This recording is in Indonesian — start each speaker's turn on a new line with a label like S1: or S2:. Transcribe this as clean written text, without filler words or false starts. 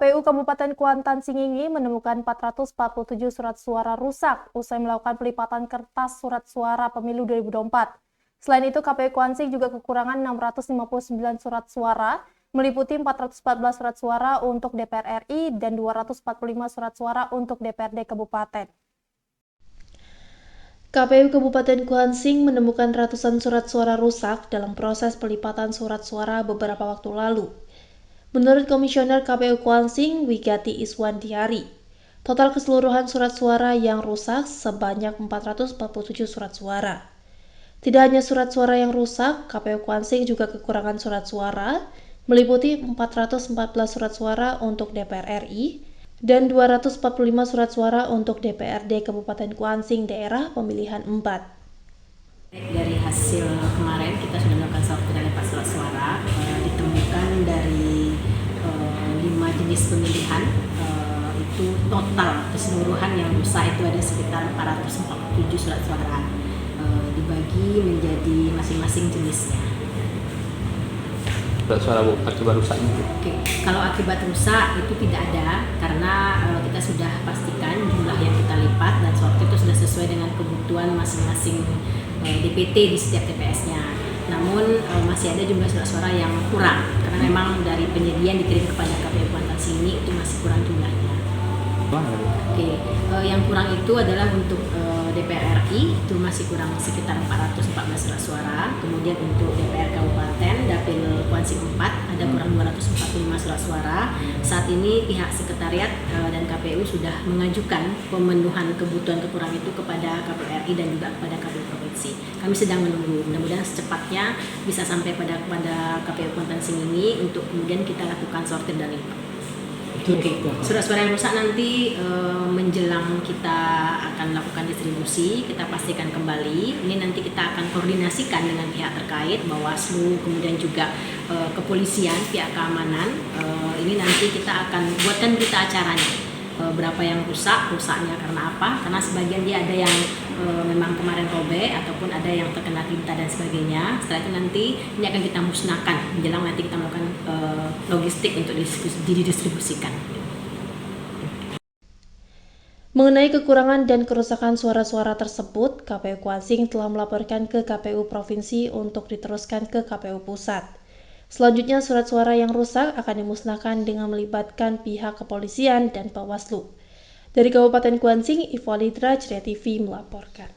S1: PU Kabupaten Kuantan Singingi menemukan 447 surat suara rusak usai melakukan pelipatan kertas surat suara pemilu 2024. Selain itu, KPU Kuansing juga kekurangan 659 surat suara, meliputi 414 surat suara untuk DPR RI dan 245 surat suara untuk DPRD Kabupaten. KPU Kabupaten Kuansing menemukan ratusan surat suara rusak dalam proses pelipatan surat suara beberapa waktu lalu. Menurut Komisioner KPU Kuansing, Wigati Iswandiari, total keseluruhan surat suara yang rusak sebanyak 447 surat suara. Tidak hanya surat suara yang rusak, KPU Kuansing juga kekurangan surat suara, meliputi 414 surat suara untuk DPR RI dan 245 surat suara untuk DPRD Kabupaten Kuansing daerah pemilihan 4.
S2: Dari hasil kemarin kita sudah melakukan sortir dari surat suara, ditemukan dari 5 jenis pemilihan, itu total keseluruhan yang rusak itu ada sekitar 447 surat suara, dibagi menjadi masing-masing jenisnya.
S3: Surat suara akibat rusaknya?
S2: Oke, kalau akibat rusak itu tidak ada karena kita sudah pastikan jumlah yang kita lipat dan sortir itu sudah sesuai dengan kebutuhan masing-masing DPT di setiap TPS-nya. Namun masih ada jumlah surat suara yang kurang karena memang dari penyedia yang dikirim kepada KPU Kuantan Singingi itu masih kurang jumlahnya. Oke, yang kurang itu adalah untuk DPR RI itu masih kurang sekitar 414 surat suara. Kemudian untuk DPR Kabupaten Dapil Kuansing 4 ada kurang 245 surat suara. Saat ini pihak sekretariat dan KPU sudah mengajukan pemenuhan kebutuhan kekurangan itu kepada KPU RI dan juga kepada KPU Provinsi. Kami sedang menunggu, mudah-mudahan secepatnya bisa sampai kepada KPU Kuantan Singingi untuk kemudian kita lakukan sortir dan lipat. Oke. Surat suara yang rusak nanti menjelang kita akan lakukan distribusi, kita pastikan kembali. Ini nanti kita akan koordinasikan dengan pihak terkait, Bawaslu, kemudian juga kepolisian, pihak keamanan. Ini nanti kita akan buatkan berita acaranya. Berapa yang rusaknya karena apa? Karena sebagian dia ada yang memang kemarin robek ataupun ada yang terkena tinta dan sebagainya. Setelah itu nanti ini akan kita musnahkan menjelang nanti kita melakukan logistik untuk didistribusikan.
S1: Mengenai kekurangan dan kerusakan suara-suara tersebut, KPU Kuansing telah melaporkan ke KPU Provinsi untuk diteruskan ke KPU Pusat. Selanjutnya, surat suara yang rusak akan dimusnahkan dengan melibatkan pihak kepolisian dan Bawaslu. Dari Kabupaten Kuansing, Ivo Lidra, Jria TV melaporkan.